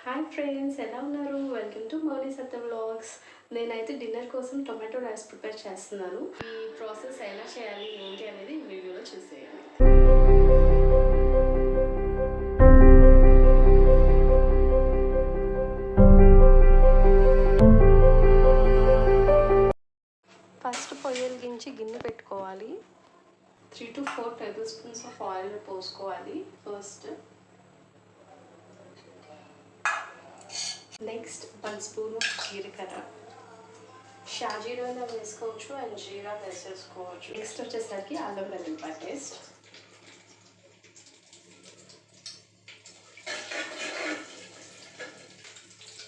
Hi friends, ఎలా ఉన్నారు? Welcome to Mouni Satya vlogs. నేనైతే డిన్నర్ కోసం టొమాటో రైస్ ప్రిపేర్ చేస్తున్నాను. ఈ ప్రాసెస్ ఎలా చేయాలి ఏంటి అనేది ఈ వీడియోలో చూసేయాలి. ఫస్ట్ పొయ్యి వెలిగించి గిన్నె పెట్టుకోవాలి. 3 to 4 tablespoons ఆఫ్ ఆయిల్ పోసుకోవాలి ఫస్ట్. నెక్స్ట్ 1 స్పూన్ జీలకర్ర, షాజీరా వేసుకోవచ్చు అండ్ జీరా వేసేసుకోవచ్చు. నెక్స్ట్ వచ్చేసరికి అల్లం వెల్లుల్లిపాయ పేస్ట్,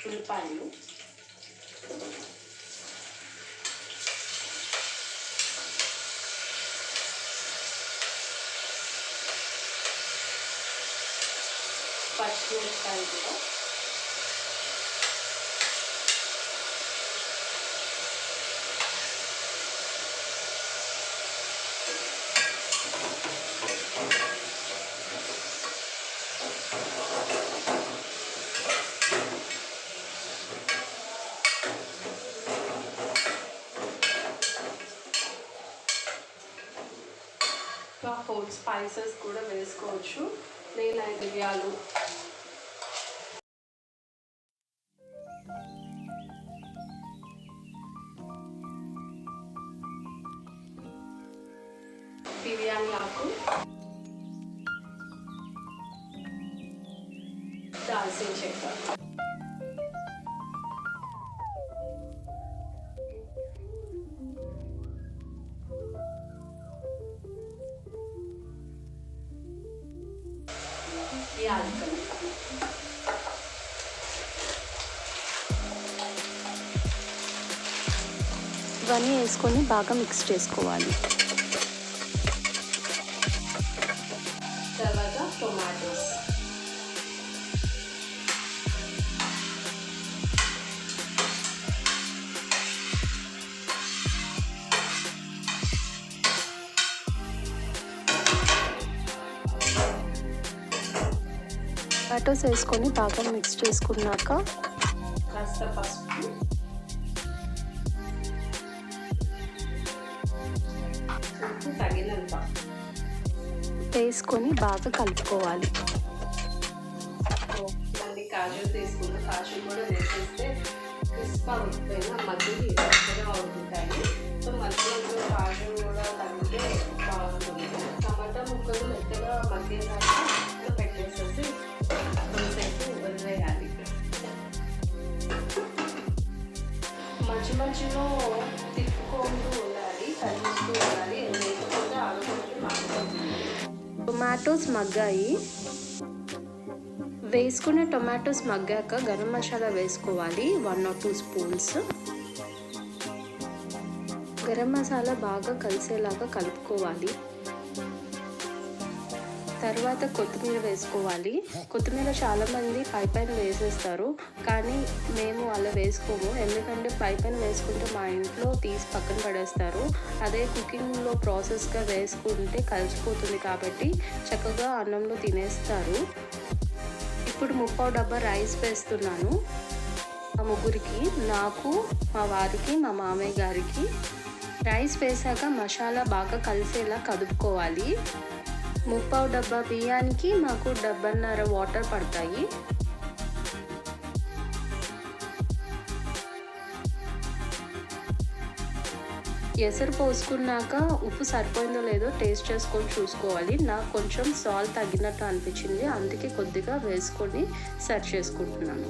ఉల్లిపాయలు, పచ్చిమిరపకాయలు కూడా, హోల్ స్పైసెస్ కూడా వేసుకోవచ్చు. నేను మిరియాలు, బిర్యానీ ఆకు, దాల్చిన చెక్క, యాలకులు, ఇవన్నీ వేసుకొని బాగా మిక్స్ చేసుకోవాలి. తర్వాత టొమాటోస్, టొమాటోస్ వేసుకొని బాగా మిక్స్ చేసుకున్నాక కాస్త పసుపు, ఉప్పు తగినంత వేసుకొని బాగా కలుపుకోవాలి. మళ్ళీ కాజు తీసుకున్న కాజు కూడా వేసేస్తే క్రిస్పా ఉడిపోయిన మధ్యలో మెత్తగా ఉడుకుతాయి. సో మధ్యలో కాజు కూడా తగ్గితే బాగుంటుంది. టమాటా ముక్కలు మెత్తగా మగ్గేదాకా పెట్టేసేసి కొంచెంసేపు వదిలేయాలి. మధ్య మధ్యలో తిప్పుకుంటూ ఉండాలి, కలుపుతూ ఉండాలి. లేకపోతే ఆడుకుంటూ మాట్లాడుతుంది. టొమాటోస్ మగ్గాయి. వేసుకున్న టొమాటోస్ మగ్గాక గరం మసాలా వేసుకోవాలి, 1 or 2 స్పూన్స్. గరం మసాలా బాగా కలిసేలాగా కలుపుకోవాలి. తర్వాత కొత్తిమీర వేసుకోవాలి. కొత్తిమీర చాలామంది పైన వేసేస్తారు, కానీ మేము అలా వేసుకోము. ఎందుకంటే పైన వేసుకుంటే మా ఇంట్లో తీసి పక్కన పడేస్తారు. అదే కుకింగ్లో ప్రాసెస్గా వేసుకుంటే కలిసిపోతుంది కాబట్టి చక్కగా అన్నంలో తినేస్తారు. ఇప్పుడు 3/4 డబ్బా రైస్ వేస్తున్నాను. మా ముగ్గురికి, నాకు, మా వారికి, మా మామయ్య గారికి. రైస్ వేసాక మసాలా బాగా కలిసేలా కదుపుకోవాలి. 3/4 డబ్బా బియ్యానికి మాకు 1.5 వాటర్ పడతాయి. ఎసరు పోసుకున్నాక ఉప్పు సరిపోయిందో లేదో టేస్ట్ చేసుకొని చూసుకోవాలి. నాకు కొంచెం సాల్ట్ తగ్గినట్టు అనిపించింది, అందుకే కొద్దిగా వేసుకొని సర్వ్ చేసుకుంటున్నాను.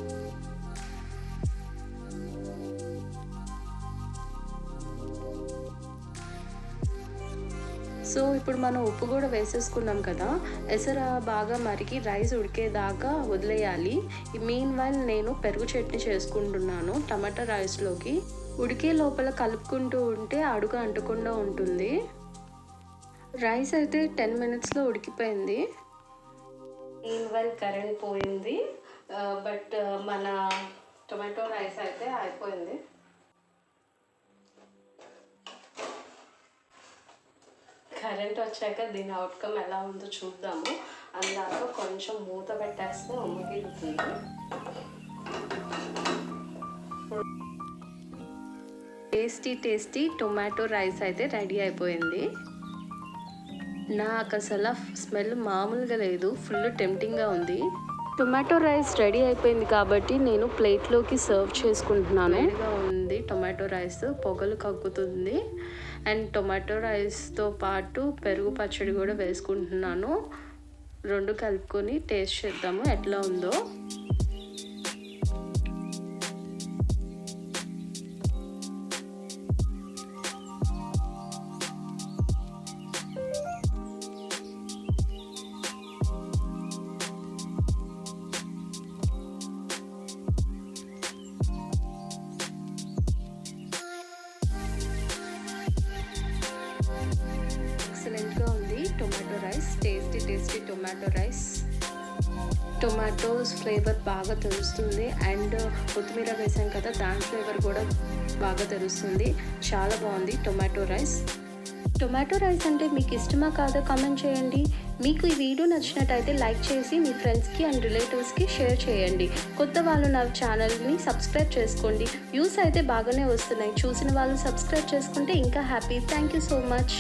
సో ఇప్పుడు మనం ఉప్పు కూడా వేసేసుకున్నాం కదా, ఎసరు బాగా మరిగి రైస్ ఉడికేదాకా వదిలేయాలి. మీన్ వైల్ నేను పెరుగు చట్నీ చేసుకుంటున్నాను టమాటా రైస్లోకి. ఉడికే లోపల కలుపుకుంటూ ఉంటే అడుగు అంటకుండా ఉంటుంది. రైస్ అయితే 10 minutesలో ఉడికిపోయింది. మీన్ వైల్ కరెంట్ పోయింది, బట్ మన టొమాటో రైస్ అయితే అయిపోయింది. కరెంట్ వచ్చాక దీని అవుట్కమ్ ఎలా ఉందో చూద్దాము. అందాక కొంచెం మూత పెట్టేస్తే ఉమ్మగిలుతుంది. టేస్టీ టొమాటో రైస్ అయితే రెడీ అయిపోయింది. నాకు అసలు స్మెల్ మామూలుగా లేదు, ఫుల్ టెంప్టింగ్గా ఉంది. టొమాటో రైస్ రెడీ అయిపోయింది కాబట్టి నేను ప్లేట్లోకి సర్వ్ చేసుకుంటున్నాను. వేడిగా ఉంది టొమాటో రైస్, పొగలు కక్కుతుంది. అండ్ టొమాటో రైస్తో పాటు పెరుగు పచ్చడి కూడా వేసుకుంటున్నాను. రెండు కలుపుకొని టేస్ట్ చేద్దాము ఎట్లా ఉందో. ఎక్సలెంట్గా ఉంది tomato rice, tasty tomato rice. Tomatoes flavour బాగా తెలుస్తుంది అండ్ కొత్తిమీర వేసాం కదా, దాని ఫ్లేవర్ కూడా బాగా తెలుస్తుంది. చాలా బాగుంది టొమాటో రైస్. టొమాటో రైస్ అంటే మీకు ఇష్టమా కాదో కామెంట్ చేయండి. మీకు ఈ వీడియో నచ్చినట్టయితే లైక్ చేసి మీ ఫ్రెండ్స్కి అండ్ రిలేటివ్స్కి షేర్ చేయండి. కొత్త వాళ్ళు నా ఛానల్ని సబ్స్క్రైబ్ చేసుకోండి. వ్యూస్ అయితే బాగానే వస్తున్నాయి. చూసిన వాళ్ళు సబ్స్క్రైబ్ చేసుకుంటే ఇంకా happy. Thank you so much.